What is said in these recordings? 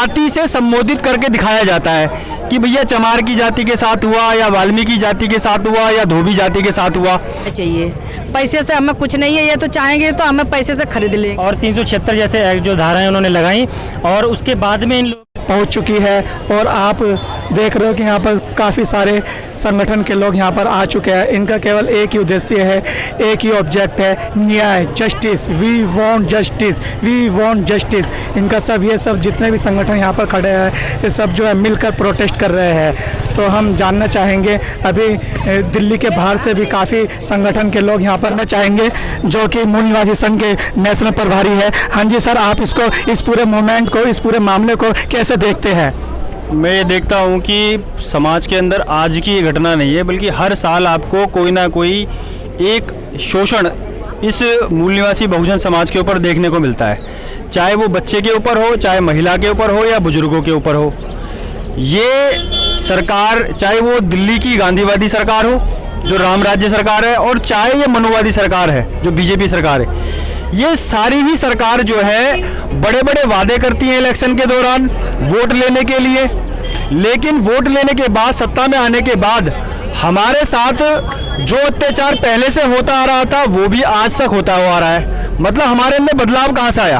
जाति से संबोधित करके दिखाया जाता है कि भैया चमार की जाति के साथ हुआ या वाल्मीकि जाति के साथ हुआ या धोबी जाति के साथ हुआ। चाहिए पैसे से हमें कुछ नहीं है, ये तो चाहेंगे तो हमें पैसे से खरीद लें। और 376 जैसे एक्ट जो धाराएं उन्होंने लगाई और उसके बाद में इन लोग पहुंच चुकी है। और आप देख रहे हो कि यहाँ पर काफ़ी सारे संगठन के लोग यहाँ पर आ चुके हैं। इनका केवल एक ही उद्देश्य है, एक ही ऑब्जेक्ट है, न्याय, justice. We want justice, we want justice. इनका सब ये सब जितने भी संगठन यहाँ पर खड़े हैं ये सब जो है मिलकर प्रोटेस्ट कर रहे हैं। तो हम जानना चाहेंगे, अभी दिल्ली के बाहर से भी काफ़ी संगठन के लोग यहाँ पर चाहेंगे, जो कि मूल निवासी संघ के नेशनल प्रभारी है। हाँ जी सर, आप इसको, इस पूरे मूवमेंट को, इस पूरे मामले को कैसे देखते हैं? मैं ये देखता हूँ कि समाज के अंदर आज की ये घटना नहीं है, बल्कि हर साल आपको कोई ना कोई एक शोषण इस मूल निवासी बहुजन समाज के ऊपर देखने को मिलता है, चाहे वो बच्चे के ऊपर हो, चाहे महिला के ऊपर हो या बुजुर्गों के ऊपर हो। ये सरकार, चाहे वो दिल्ली की गांधीवादी सरकार हो जो राम राज्य सरकार है, और चाहे ये मनुवादी सरकार है जो बीजेपी सरकार है, ये सारी ही सरकार जो है बड़े बड़े वादे करती है इलेक्शन के दौरान वोट लेने के लिए, लेकिन वोट लेने के बाद, सत्ता में आने के बाद हमारे साथ जो अत्याचार पहले से होता आ रहा था वो भी आज तक होता हुआ आ रहा है। मतलब हमारे अंदर बदलाव कहाँ से आया?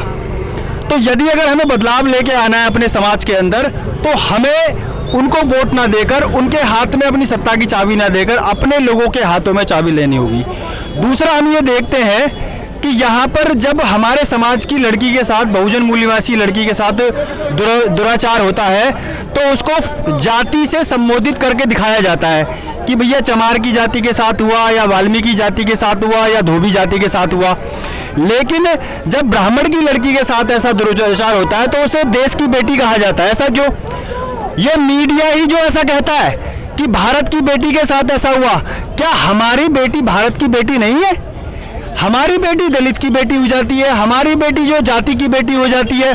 तो यदि अगर हमें बदलाव लेके आना है अपने समाज के अंदर, तो हमें उनको वोट ना देकर, उनके हाथ में अपनी सत्ता की चाबी ना देकर, अपने लोगों के हाथों में चाबी लेनी होगी। दूसरा, हम ये देखते हैं कि यहाँ पर जब हमारे समाज की लड़की के साथ, बहुजन मूल निवासी लड़की के साथ दुराचार होता है, तो उसको जाति से संबोधित करके दिखाया जाता है कि भैया चमार की जाति के साथ हुआ या वाल्मीकि जाति के साथ हुआ या धोबी जाति के साथ हुआ। लेकिन जब ब्राह्मण की लड़की के साथ ऐसा दुराचार होता है तो उसे देश की बेटी कहा जाता है। ऐसा क्यों? ये मीडिया ही जो ऐसा कहता है कि भारत की बेटी के साथ ऐसा हुआ। क्या हमारी बेटी भारत की बेटी नहीं है? हमारी बेटी दलित की बेटी हो जाती है, हमारी बेटी जो जाति की बेटी हो जाती है।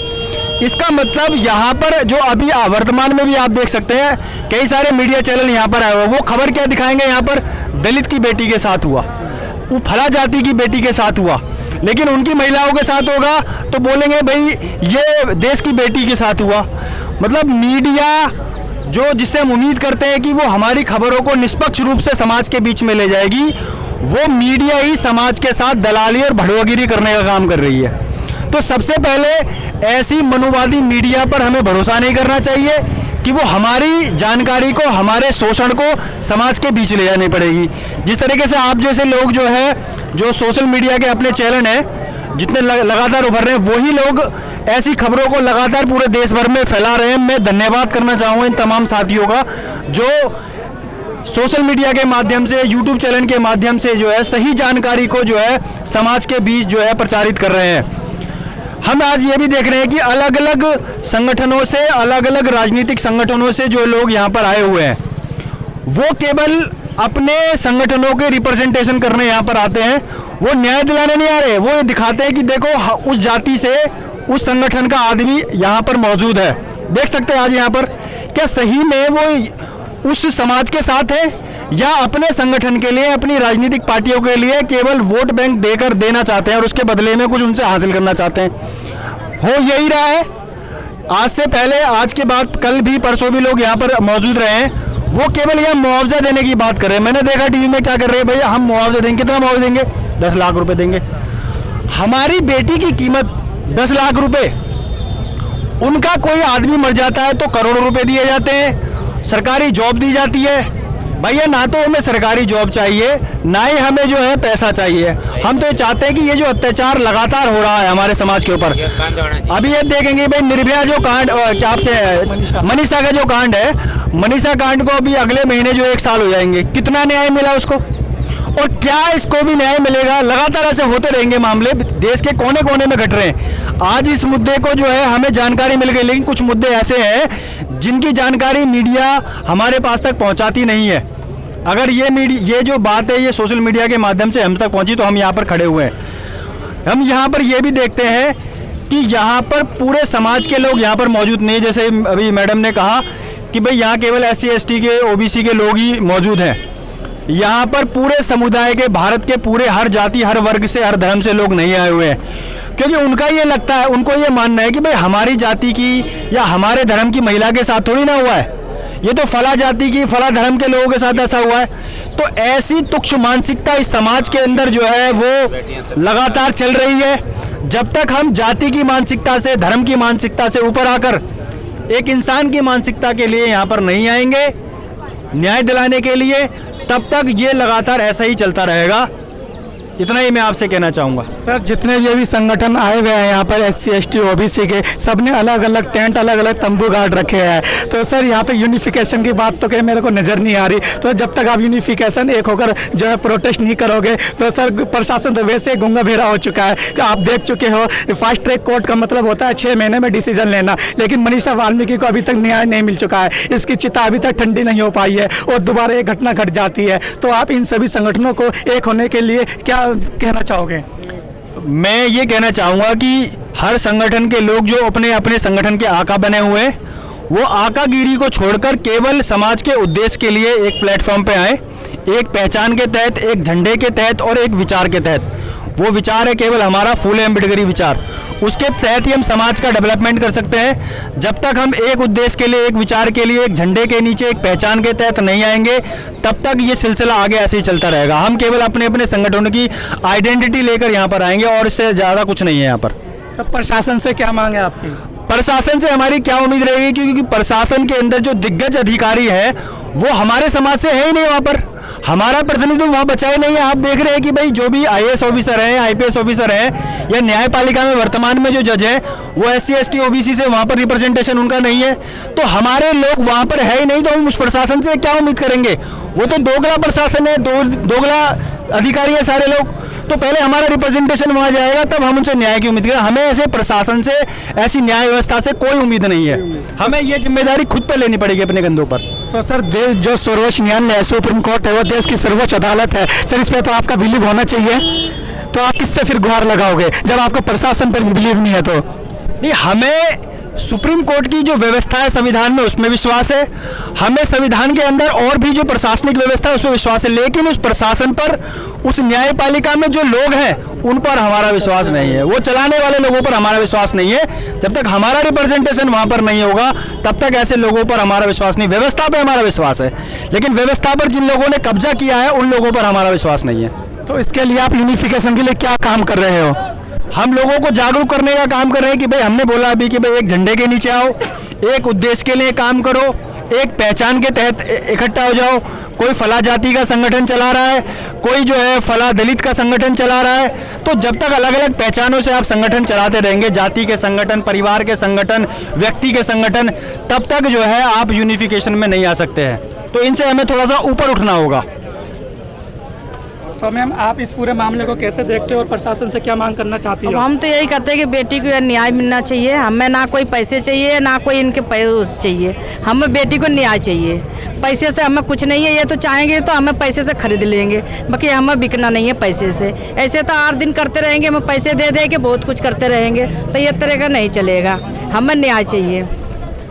इसका मतलब यहाँ पर जो अभी वर्तमान में भी आप देख सकते हैं, कई सारे मीडिया चैनल यहाँ पर आए हुए, वो खबर क्या दिखाएंगे? यहाँ पर दलित की बेटी के साथ हुआ, वो फला जाति की बेटी के साथ हुआ, लेकिन उनकी महिलाओं के साथ होगा तो बोलेंगे भाई ये देश की बेटी के साथ हुआ। मतलब मीडिया जो, जिससे हम उम्मीद करते हैं कि वो हमारी खबरों को निष्पक्ष रूप से समाज के बीच में ले जाएगी, वो मीडिया ही समाज के साथ दलाली और भड़वागिरी करने का काम कर रही है। तो सबसे पहले ऐसी मनुवादी मीडिया पर हमें भरोसा नहीं करना चाहिए कि वो हमारी जानकारी को, हमारे शोषण को समाज के बीच ले जानी पड़ेगी। जिस तरीके से आप जैसे लोग जो है, जो सोशल मीडिया के अपने चैनल हैं जितने लगातार उभर रहे हैं, वही लोग ऐसी खबरों को लगातार पूरे देश भर में फैला रहे हैं। मैं धन्यवाद करना चाहूँगा इन तमाम साथियों का जो सोशल मीडिया के माध्यम से, यूट्यूब चैनल के माध्यम से जो है सही जानकारी को जो है समाज के बीच जो है प्रचारित कर रहे हैं। हम आज ये भी देख रहे हैं कि अलग अलग संगठनों से, अलग अलग राजनीतिक संगठनों से जो लोग यहाँ पर आए हुए हैं, वो केवल अपने संगठनों के रिप्रेजेंटेशन करने यहाँ पर आते हैं। वो न्याय दिलाने नहीं आ रहे, वो ये दिखाते हैं कि देखो उस जाति से, उस संगठन का आदमी यहाँ पर मौजूद है। देख सकते हैं आज यहाँ पर, क्या सही में वो उस समाज के साथ है या अपने संगठन के लिए, अपनी राजनीतिक पार्टियों के लिए केवल वोट बैंक देकर देना चाहते हैं और उसके बदले में कुछ उनसे हासिल करना चाहते हैं। हो यही रहा है। आज से पहले, आज के बाद, कल भी, परसों भी लोग यहाँ पर मौजूद रहे हैं, वो केवल यहाँ मुआवजा देने की बात कर रहे हैं। मैंने देखा टीवी में क्या कर रहे हैं, भैया हम मुआवजा देंगे। कितना मुआवजा देंगे? 10 लाख रुपए देंगे। हमारी बेटी की कीमत 10 लाख रुपए। उनका कोई आदमी मर जाता है तो करोड़ों रुपए दिए जाते हैं, सरकारी जॉब दी जाती है। भैया ना तो हमें सरकारी जॉब चाहिए, ना ही हमें जो है पैसा चाहिए। हम तो चाहते हैं कि ये जो अत्याचार लगातार हो रहा है हमारे समाज के ऊपर, अभी ये देखेंगे भाई निर्भया जो कांड, क्या आपके मनीषा का जो कांड है, मनीषा कांड को अभी अगले महीने जो 1 साल हो जाएंगे। कितना न्याय मिला उसको, और क्या इसको भी न्याय मिलेगा? लगातार ऐसे होते रहेंगे मामले, देश के कोने कोने में घट रहे हैं। आज इस मुद्दे को जो है हमें जानकारी मिल गई, लेकिन कुछ मुद्दे ऐसे हैं जिनकी जानकारी मीडिया हमारे पास तक पहुंचाती नहीं है। अगर ये जो बात है ये सोशल मीडिया के माध्यम से हम तक पहुंची तो हम यहाँ पर खड़े हुए हैं। हम यहाँ पर ये भी देखते हैं कि यहाँ पर पूरे समाज के लोग यहाँ पर मौजूद नहीं। जैसे अभी मैडम ने कहा कि भाई यहाँ केवल SC ST के, OBC के लोग ही मौजूद हैं। यहाँ पर पूरे समुदाय के, भारत के पूरे हर जाति, हर वर्ग से, हर धर्म से लोग नहीं आए हुए हैं। क्योंकि उनका ये लगता है, उनको ये मानना है कि भाई हमारी जाति की या हमारे धर्म की महिला के साथ थोड़ी ना हुआ है, ये तो फला जाति की फला धर्म के लोगों के साथ ऐसा हुआ है। तो ऐसी तुच्छ मानसिकता इस समाज के अंदर जो है वो लगातार चल रही है। जब तक हम जाति की मानसिकता से, धर्म की मानसिकता से ऊपर आकर एक इंसान की मानसिकता के लिए यहाँ पर नहीं आएंगे न्याय दिलाने के लिए, तब तक ये लगातार ऐसा ही चलता रहेगा। इतना ही मैं आपसे कहना चाहूँगा। सर, जितने ये भी संगठन आए हुए हैं यहाँ पर SC ST OBC के, सब ने अलग अलग टेंट, अलग अलग तंबू गाड़ रखे हैं। तो सर यहाँ पे यूनिफिकेशन की बात तो कहीं मेरे को नज़र नहीं आ रही। तो जब तक आप यूनिफिकेशन एक होकर जो है प्रोटेस्ट नहीं करोगे तो सर प्रशासन तो वैसे ही गूंगा भेड़ा हो चुका है कि आप देख चुके हो। फास्ट ट्रैक कोर्ट का मतलब होता है 6 महीने में डिसीजन लेना, लेकिन मनीषा वाल्मीकि को अभी तक न्याय नहीं मिल चुका है। इसकी चिता अभी तक ठंडी नहीं हो पाई है और दोबारा एक घटना घट जाती है। तो आप इन सभी संगठनों को एक होने के लिए क्या कहना चाहोगे? मैं ये कहना चाहूँगा कि हर संगठन के लोग जो अपने अपने संगठन के आका बने हुए हैं, वो आकागिरी को छोड़कर केवल समाज के उद्देश्य के लिए एक प्लेटफॉर्म पे आए, एक पहचान के तहत, एक झंडे के तहत और एक विचार के तहत। वो विचार है केवल हमारा फूले अम्बेडकरी विचार, उसके तहत ही हम समाज का डेवलपमेंट कर सकते हैं। जब तक हम एक उद्देश्य के लिए, एक विचार के लिए, एक झंडे के नीचे, एक पहचान के तहत नहीं आएंगे, तब तक ये सिलसिला आगे ऐसे ही चलता रहेगा। हम केवल अपने अपने संगठनों की आइडेंटिटी लेकर यहाँ पर आएंगे और इससे ज़्यादा कुछ नहीं है यहाँ पर। तो प्रशासन से क्या मांग है आपकी? प्रशासन से हमारी क्या उम्मीद रहेगी, क्योंकि प्रशासन के अंदर जो दिग्गज अधिकारी है वो हमारे समाज से है ही नहीं। वहाँ पर हमारा प्रतिनिधित्व वहाँ बचा ही नहीं है। आप देख रहे हैं कि भाई जो भी IAS ऑफिसर हैं, IPS ऑफिसर हैं या न्यायपालिका में वर्तमान में जो जज हैं, वो SC ST OBC से वहाँ पर रिप्रेजेंटेशन उनका नहीं है। तो हमारे लोग वहाँ पर है ही नहीं, तो हम उस प्रशासन से क्या उम्मीद करेंगे? वो तो दोगला प्रशासन है, दोगला अधिकारी है सारे लोग। तो पहले हमारा रिप्रेजेंटेशन वहाँ जाएगा, तब हम उनसे न्याय की उम्मीद करें। हमें ऐसे प्रशासन से, ऐसी न्याय व्यवस्था से कोई उम्मीद नहीं है। हमें ये जिम्मेदारी खुद पे लेनी पड़ेगी अपने कंधों पर। तो सर, देश जो सर्वोच्च न्यायालय है, सुप्रीम कोर्ट है, वो देश की सर्वोच्च अदालत है सर, इस पर तो आपका बिलीव होना चाहिए। तो आप किससे फिर गुहार लगाओगे जब आपको प्रशासन पर बिलीव नहीं है? तो नहीं, हमें सुप्रीम कोर्ट की जो व्यवस्था है संविधान में, उसमें विश्वास है। हमें संविधान के अंदर और भी जो प्रशासनिक व्यवस्था है उस पर विश्वास है, लेकिन उस प्रशासन पर, उस न्यायपालिका में जो लोग हैं उन पर हमारा विश्वास नहीं है। वो चलाने वाले लोगों पर हमारा विश्वास नहीं है। जब तक हमारा रिप्रेजेंटेशन वहाँ पर नहीं होगा, तब तक ऐसे लोगों पर हमारा विश्वास नहीं। व्यवस्था पर हमारा विश्वास है, लेकिन व्यवस्था पर जिन लोगों ने कब्जा किया है उन लोगों पर हमारा विश्वास नहीं है। तो इसके लिए आप यूनिफिकेशन के लिए क्या काम कर रहे हो? हम लोगों को जागरूक करने का काम कर रहे हैं कि भाई, हमने बोला अभी कि भाई एक झंडे के नीचे आओ, एक उद्देश्य के लिए काम करो, एक पहचान के तहत इकट्ठा हो जाओ। कोई फला जाति का संगठन चला रहा है, कोई जो है फला दलित का संगठन चला रहा है। तो जब तक अलग अलग पहचानों से आप संगठन चलाते रहेंगे, जाति के संगठन, परिवार के संगठन, व्यक्ति के संगठन, तब तक जो है आप यूनिफिकेशन में नहीं आ सकते हैं। तो इनसे हमें थोड़ा सा ऊपर उठना होगा। तो मैम, आप इस पूरे मामले को कैसे देखते हो और प्रशासन से क्या मांग करना चाहती हो? हम तो यही कहते हैं कि बेटी को न्याय मिलना चाहिए। हमें ना कोई पैसे चाहिए, ना कोई इनके पैसे चाहिए, हमें बेटी को न्याय चाहिए। पैसे से हमें कुछ नहीं है, ये तो चाहेंगे तो हमें पैसे से खरीद लेंगे, बाकी हमें बिकना नहीं है पैसे से। ऐसे तो 8 दिन करते रहेंगे, हमें पैसे दे दे के बहुत कुछ करते रहेंगे, तो ये तरह का नहीं चलेगा। हमें न्याय चाहिए।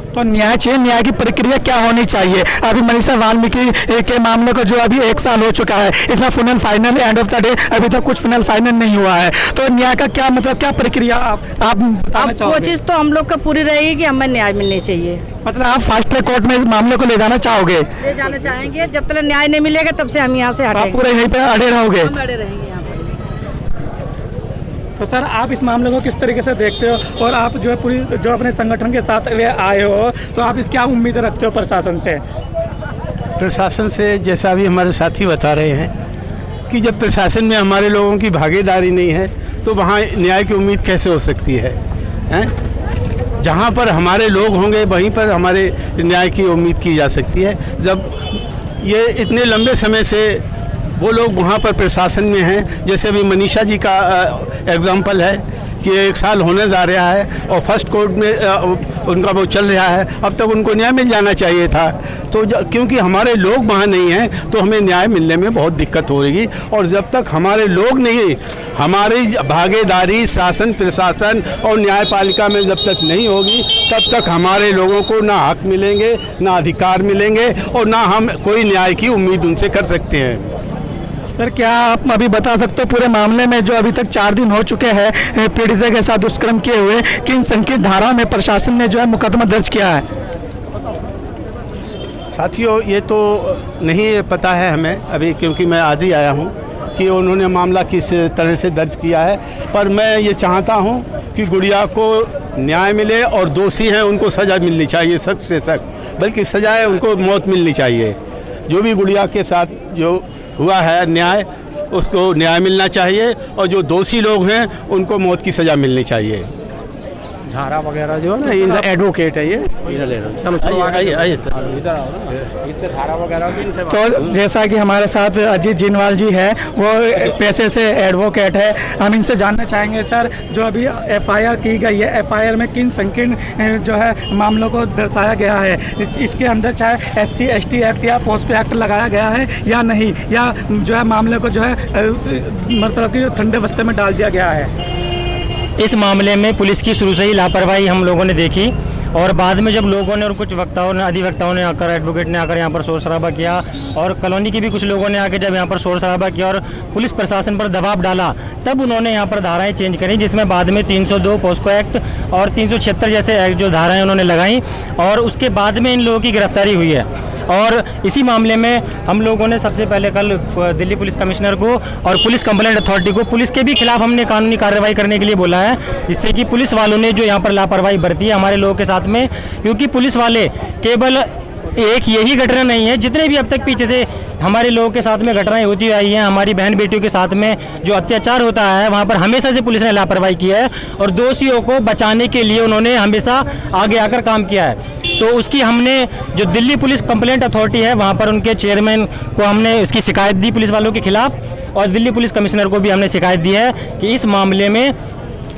तो न्याय चाहिए, न्याय की प्रक्रिया क्या होनी चाहिए? अभी मनीषा वाल्मीकि के मामले को जो अभी 1 साल हो चुका है, इसमें final end of the day अभी तक कुछ फाइनल नहीं हुआ है। तो न्याय का क्या मतलब, क्या प्रक्रिया आप बताना चाहोगे? कोशिश तो हम लोग का पूरी रहेगी कि हमें न्याय मिलनी चाहिए। मतलब आप फास्ट ट्रैक कोर्ट में इस मामले को ले जाना चाहोगे? ले जाना चाहेंगे। जब तक न्याय नहीं मिलेगा तब से हम यहाँ से आप हटेंगे, पूरे यहीं पे अड़े रहोगे? हम अड़े रहेंगे यहाँ पर। तो सर, आप इस मामले को किस तरीके से देखते हो, और आप जो है पूरी जो अपने संगठन के साथ आए हो, तो आप क्या उम्मीद रखते हो प्रशासन से? प्रशासन से, जैसा अभी हमारे साथी बता रहे हैं कि जब प्रशासन में हमारे लोगों की भागीदारी नहीं है तो वहाँ न्याय की उम्मीद कैसे हो सकती है? जहाँ पर हमारे लोग होंगे वहीं पर हमारे न्याय की उम्मीद की जा सकती है। जब ये इतने लंबे समय से वो लोग वहाँ पर प्रशासन में हैं, जैसे अभी मनीषा जी का एग्जाम्पल है कि 1 साल होने जा रहा है और फर्स्ट कोर्ट में उनका वो चल रहा है, अब तक उनको न्याय मिल जाना चाहिए था। तो क्योंकि हमारे लोग वहाँ नहीं हैं तो हमें न्याय मिलने में बहुत दिक्कत होगी। और जब तक हमारे लोग नहीं, हमारी भागीदारी शासन, प्रशासन और न्यायपालिका में जब तक नहीं होगी, तब तक हमारे लोगों को ना हक मिलेंगे, ना अधिकार मिलेंगे और ना हम कोई न्याय की उम्मीद उनसे कर सकते हैं। सर क्या आप अभी बता सकते हो पूरे मामले में जो अभी तक 4 दिन हो चुके हैं पीड़िता के साथ दुष्कर्म किए हुए, किन संकीर्ण धाराओं में प्रशासन ने जो है मुकदमा दर्ज किया है? साथियों, ये तो नहीं पता है हमें अभी, क्योंकि मैं आज ही आया हूँ कि उन्होंने मामला किस तरह से दर्ज किया है। पर मैं ये चाहता हूँ कि गुड़िया को न्याय मिले और दोषी हैं उनको सज़ा मिलनी चाहिए, सख्त से सख्त, बल्कि सज़ाएँ उनको मौत मिलनी चाहिए। जो भी गुड़िया के साथ जो हुआ है न्याय, उसको न्याय मिलना चाहिए और जो दोषी लोग हैं उनको मौत की सज़ा मिलनी चाहिए। धारा वगैरह जो है ना, इनका एडवोकेट है ये, इधर ले लो, समझ लो, आइए सर, इधर आओ ना, इनसे धारा वगैरह भी इनसे तो जैसा कि हमारे साथ अजीत जिनवाल जी है, वो पैसे से एडवोकेट है, हम इनसे जानना चाहेंगे सर जो अभी एफआईआर की गई है, एफआईआर में किन संकीर्ण जो है मामलों को दर्शाया गया है? इसके अंदर चाहे SC ST एक्ट या पोस्को एक्ट लगाया गया है या नहीं, या जो है मामले को जो है मतलब कि ठंडे बस्ते में डाल दिया गया है? इस मामले में पुलिस की शुरू से ही लापरवाही हम लोगों ने देखी, और बाद में जब लोगों ने और कुछ वक्ताओं ने, अधिवक्ताओं ने आकर, एडवोकेट ने आकर यहाँ पर शोर शराबा किया, और कॉलोनी के भी कुछ लोगों ने आकर जब यहाँ पर शोर शराबा किया और पुलिस प्रशासन पर दबाव डाला, तब उन्होंने यहाँ पर धाराएं चेंज करी, जिसमें बाद में 302 पोस्को एक्ट और 376 जैसे एक्ट जो धाराएं उन्होंने लगाई, और उसके बाद में इन लोगों की गिरफ्तारी हुई है। और इसी मामले में हम लोगों ने सबसे पहले कल दिल्ली पुलिस कमिश्नर को और पुलिस कंप्लेंट अथॉरिटी को, पुलिस के भी खिलाफ हमने कानूनी कार्रवाई करने के लिए बोला है, जिससे कि पुलिस वालों ने जो यहाँ पर लापरवाही बरती है हमारे लोगों के साथ में, क्योंकि पुलिस वाले केवल एक यही घटना नहीं है, जितने भी अब तक पीछे से हमारे लोगों के साथ में घटनाएं होती आई हैं, हमारी बहन बेटियों के साथ में जो अत्याचार होता है, वहाँ पर हमेशा से पुलिस ने लापरवाही की है, और दोषियों को बचाने के लिए उन्होंने हमेशा आगे आकर काम किया है। तो उसकी हमने जो दिल्ली पुलिस कंप्लेंट अथॉरिटी है, वहाँ पर उनके चेयरमैन को हमने इसकी शिकायत दी पुलिस वालों के खिलाफ, और दिल्ली पुलिस कमिश्नर को भी हमने शिकायत दी है कि इस मामले में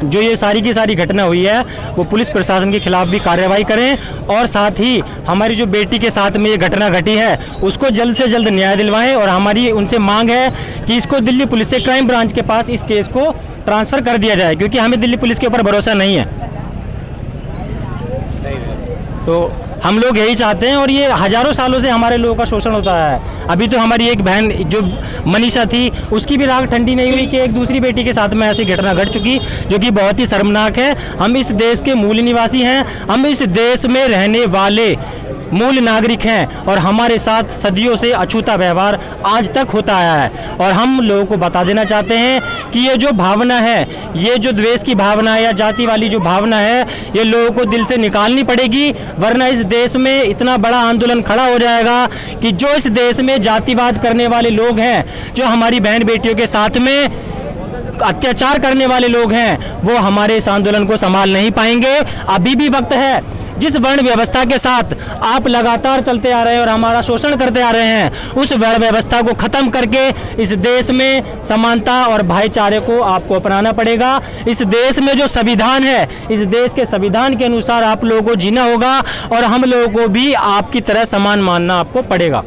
जो ये सारी की सारी घटना हुई है वो पुलिस प्रशासन के खिलाफ भी कार्रवाई करें, और साथ ही हमारी जो बेटी के साथ में ये घटना घटी है उसको जल्द से जल्द न्याय दिलवाएं। और हमारी उनसे मांग है कि इसको दिल्ली पुलिस से क्राइम ब्रांच के पास इस केस को ट्रांसफ़र कर दिया जाए, क्योंकि हमें दिल्ली पुलिस के ऊपर भरोसा नहीं है। तो हम लोग यही चाहते हैं, और ये हज़ारों सालों से हमारे लोगों का शोषण होता है। अभी तो हमारी एक बहन जो मनीषा थी, उसकी भी राख ठंडी नहीं हुई कि एक दूसरी बेटी के साथ में ऐसी घटना घट चुकी, जो कि बहुत ही शर्मनाक है। हम इस देश के मूल निवासी हैं, हम इस देश में रहने वाले मूल नागरिक हैं, और हमारे साथ सदियों से अछूता व्यवहार आज तक होता आया है। और हम लोगों को बता देना चाहते हैं कि ये जो भावना है, ये जो द्वेष की भावना है या जाति वाली जो भावना है, ये लोगों को दिल से निकालनी पड़ेगी, वरना इस देश में इतना बड़ा आंदोलन खड़ा हो जाएगा कि जो इस देश में जातिवाद करने वाले लोग हैं, जो हमारी बहन बेटियों के साथ में अत्याचार करने वाले लोग हैं, वो हमारे इस आंदोलन को संभाल नहीं पाएंगे। अभी भी वक्त है। जिस वर्ण व्यवस्था के साथ आप लगातार चलते आ रहे हैं और हमारा शोषण करते आ रहे हैं, उस वर्ण व्यवस्था को ख़त्म करके इस देश में समानता और भाईचारे को आपको अपनाना पड़ेगा। इस देश में जो संविधान है, इस देश के संविधान के अनुसार आप लोगों को जीना होगा, और हम लोगों को भी आपकी तरह समान मानना आपको पड़ेगा।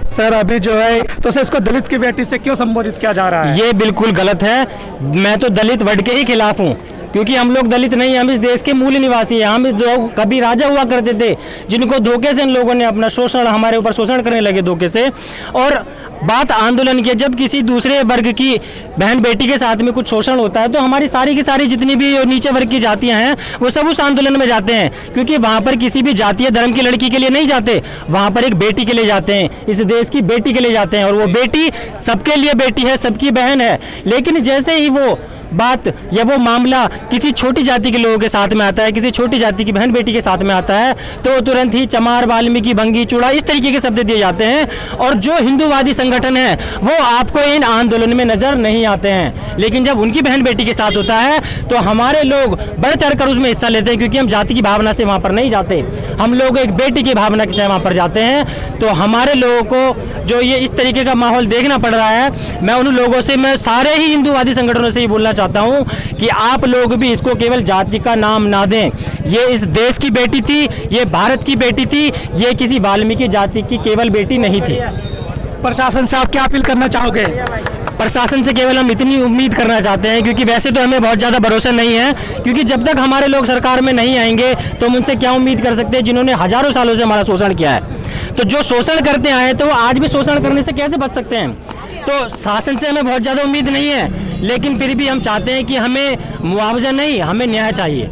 सर अभी जो है तो सर इसको दलित की बेटी से क्यों संबोधित किया जा रहा है? ये बिल्कुल गलत है। मैं तो दलित वर्ड के ही खिलाफ हूँ, क्योंकि हम लोग दलित नहीं, हम इस देश के मूल निवासी हैं। हम इस लोग कभी राजा हुआ करते थे, जिनको धोखे से इन लोगों ने अपना शोषण, हमारे ऊपर शोषण करने लगे धोखे से। और बात आंदोलन की, जब किसी दूसरे वर्ग की बहन बेटी के साथ में कुछ शोषण होता है, तो हमारी सारी की सारी जितनी भी नीचे वर्ग की जातियां हैं, वो सब उस आंदोलन में जाते हैं, क्योंकि वहाँ पर किसी भी जातीय धर्म की लड़की के लिए नहीं जाते, वहाँ पर एक बेटी के लिए जाते हैं, इस देश की बेटी के लिए जाते हैं। और वो बेटी सबके लिए बेटी है, सबकी बहन है। लेकिन जैसे ही वो बात या वो मामला किसी छोटी जाति के लोगों के साथ में आता है, किसी छोटी जाति की बहन बेटी के साथ में आता है, तो तुरंत ही चमार, वाल्मीकि, भंगी, चूड़ा, इस तरीके के शब्द दिए जाते हैं। और जो हिंदूवादी संगठन है वो आपको इन आंदोलन में नजर नहीं आते हैं, लेकिन जब उनकी बहन बेटी के साथ होता है तो हमारे लोग बढ़ चढ़ कर उसमें हिस्सा लेते हैं, क्योंकि हम जाति की भावना से वहाँ पर नहीं जाते, हम लोग एक बेटी की भावना की तरह वहाँ पर जाते हैं। तो हमारे लोगों को जो ये इस तरीके का माहौल देखना पड़ रहा है, मैं उन लोगों से, मैं सारे ही हिंदूवादी संगठनों से ही बोलना चाहता हूं कि आप लोग भी इसको केवल जाति का नाम ना दें। ये इस देश की बेटी थी, ये भारत की बेटी थी, ये किसी वाल्मीकि जाति की केवल बेटी नहीं थी। प्रशासन से आप क्या अपील करना चाहोगे? प्रशासन से केवल हम इतनी उम्मीद करना चाहते हैं, क्योंकि वैसे तो हमें बहुत ज़्यादा भरोसा नहीं है, क्योंकि जब तक हमारे लोग सरकार में नहीं आएंगे तो हम उनसे क्या उम्मीद कर सकते हैं, जिन्होंने हजारों सालों से हमारा शोषण किया है। तो जो शोषण करते आए तो वो आज भी शोषण करने से कैसे बच सकते हैं? तो शासन से हमें बहुत ज़्यादा उम्मीद नहीं है, लेकिन फिर भी हम चाहते हैं कि हमें मुआवजा नहीं, हमें न्याय चाहिए।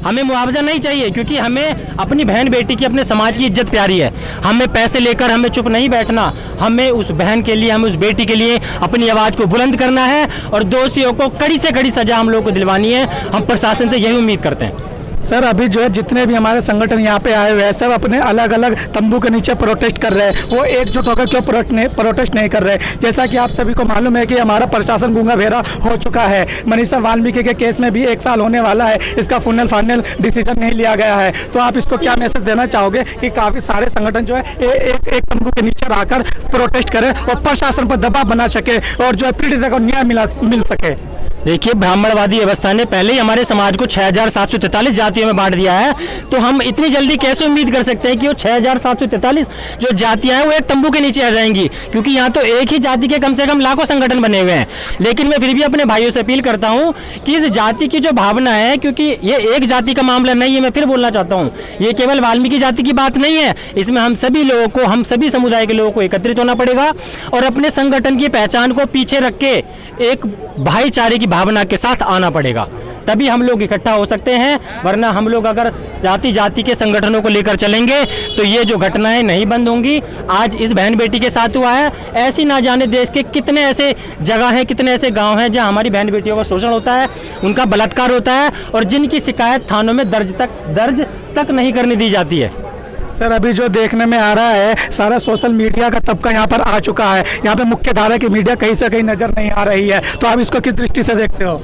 हमें मुआवजा नहीं चाहिए, क्योंकि हमें अपनी बहन बेटी की, अपने समाज की इज्जत प्यारी है। हमें पैसे लेकर हमें चुप नहीं बैठना, हमें उस बहन के लिए, हमें उस बेटी के लिए अपनी आवाज़ को बुलंद करना है और दोषियों को कड़ी से कड़ी सजा हम लोग को दिलवानी है। हम प्रशासन से यही उम्मीद करते हैं। सर अभी जो है जितने भी हमारे संगठन यहाँ पे आए हुए हैं सब अपने अलग अलग तंबू के नीचे प्रोटेस्ट कर रहे हैं। वो एकजुट होकर क्यों प्रोटेस्ट नहीं कर रहे? जैसा कि आप सभी को मालूम है कि हमारा प्रशासन गूंगा भेरा हो चुका है। मनीषा वाल्मीकि के केस में भी 1 साल होने वाला है, इसका फाइनल डिसीजन नहीं लिया गया है। तो आप इसको क्या मैसेज देना चाहोगे कि काफ़ी सारे संगठन जो है एक तंबू के नीचे रहकर प्रोटेस्ट करें और प्रशासन पर दबाव बना सके और जो है पीड़ित को न्याय मिल सके? देखिए, ब्राह्मणवादी व्यवस्था ने पहले ही हमारे समाज को 6743 जातियों में बांट दिया है, तो हम इतनी जल्दी कैसे उम्मीद कर सकते हैं कि वो 6743 जो जातियां हैं वो एक तंबू के नीचे आ जाएंगी? क्योंकि यहाँ तो एक ही जाति के कम से कम लाखों संगठन बने हुए हैं। लेकिन मैं फिर भी अपने भाइयों से अपील करता हूँ कि इस जाति की जो भावना है, क्योंकि ये एक जाति का मामला नहीं है, मैं फिर बोलना चाहता हूँ, ये केवल वाल्मीकि जाति की बात नहीं है। इसमें हम सभी लोगों को, हम सभी समुदाय के लोगों को एकत्रित होना पड़ेगा और अपने संगठन की पहचान को पीछे रख के एक भाईचारे की भावना के साथ आना पड़ेगा, तभी हम लोग इकट्ठा हो सकते हैं। वरना हम लोग अगर जाति जाति के संगठनों को लेकर चलेंगे तो ये जो घटनाएं नहीं बंद होंगी। आज इस बहन बेटी के साथ हुआ है, ऐसी ना जाने देश के कितने ऐसे जगह हैं, कितने ऐसे गांव हैं जहां हमारी बहन बेटियों का शोषण होता है, उनका बलात्कार होता है और जिनकी शिकायत थानों में दर्ज तक नहीं करने दी जाती है। सर अभी जो देखने में आ रहा है सारा सोशल मीडिया का तबका यहाँ पर आ चुका है। यहाँ पे मुख्य धारा की मीडिया कहीं से कहीं नजर नहीं आ रही है, तो आप इसको किस दृष्टि से देखते हो?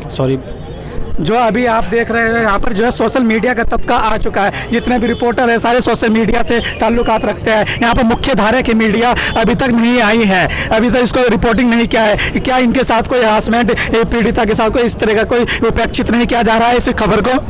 सॉरी, जो अभी आप देख रहे हैं यहाँ पर जो है सोशल मीडिया का तबका आ चुका है। जितने भी रिपोर्टर है सारे सोशल मीडिया से ताल्लुकात रखते हैं। यहाँ पर मुख्य धारा की मीडिया अभी तक नहीं आई है, अभी तक इसको रिपोर्टिंग नहीं किया है। क्या इनके साथ कोई हरासमेंट, पीड़िता के साथ कोई इस तरह का कोई उपेक्षित नहीं किया जा रहा है इस खबर को?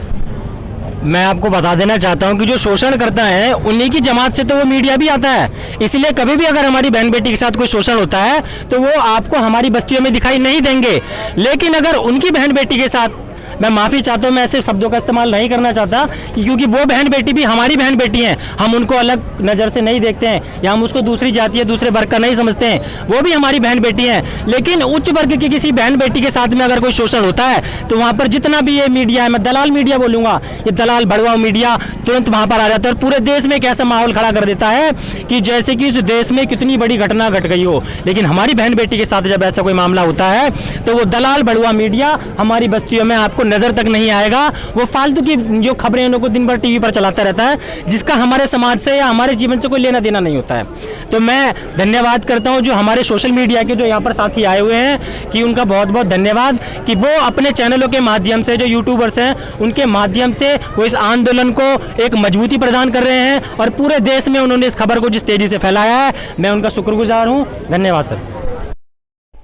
मैं आपको बता देना चाहता हूं कि जो शोषण करता है उन्हीं की जमात से तो वो मीडिया भी आता है। इसलिए कभी भी अगर हमारी बहन बेटी के साथ कोई शोषण होता है तो वो आपको हमारी बस्तियों में दिखाई नहीं देंगे। लेकिन अगर उनकी बहन बेटी के साथ, मैं माफ़ी चाहता हूँ, मैं ऐसे शब्दों का इस्तेमाल नहीं करना चाहता, क्योंकि वो बहन बेटी भी हमारी बहन बेटी हैं, हम उनको अलग नज़र से नहीं देखते हैं या हम उसको दूसरी जाति या दूसरे वर्ग का नहीं समझते हैं, वो भी हमारी बहन बेटी हैं। लेकिन उच्च वर्ग की किसी बहन बेटी के साथ में अगर कोई शोषण होता है तो वहाँ पर जितना भी ये मीडिया है, मैं दलाल मीडिया बोलूँगा, ये दलाल भड़वा मीडिया तुरंत वहाँ पर आ जाता है और पूरे देश में एक ऐसा माहौल खड़ा कर देता है कि जैसे कि उस देश में कितनी बड़ी घटना घट गई हो। लेकिन हमारी बहन बेटी के साथ जब ऐसा कोई मामला होता है तो वो दलाल भड़वा मीडिया हमारी बस्तियों में आपको नज़र तक नहीं आएगा। वो फालतू की जो खबरें उनको दिन भर टीवी पर चलाता रहता है, जिसका हमारे समाज से या हमारे जीवन से कोई लेना देना नहीं होता है। तो मैं धन्यवाद करता हूं जो हमारे सोशल मीडिया के जो यहाँ पर साथी आए हुए हैं, कि उनका बहुत बहुत धन्यवाद कि वो अपने चैनलों के माध्यम से, जो यूट्यूबर्स हैं उनके माध्यम से वो इस आंदोलन को एक मजबूती प्रदान कर रहे हैं और पूरे देश में उन्होंने इस खबर को जिस तेजी से फैलाया है, मैं उनका शुक्रगुजार हूँ। धन्यवाद सर।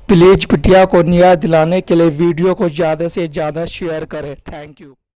प्लीज बिटिया को न्याय दिलाने के लिए वीडियो को ज़्यादा से ज़्यादा शेयर करें। Thank you.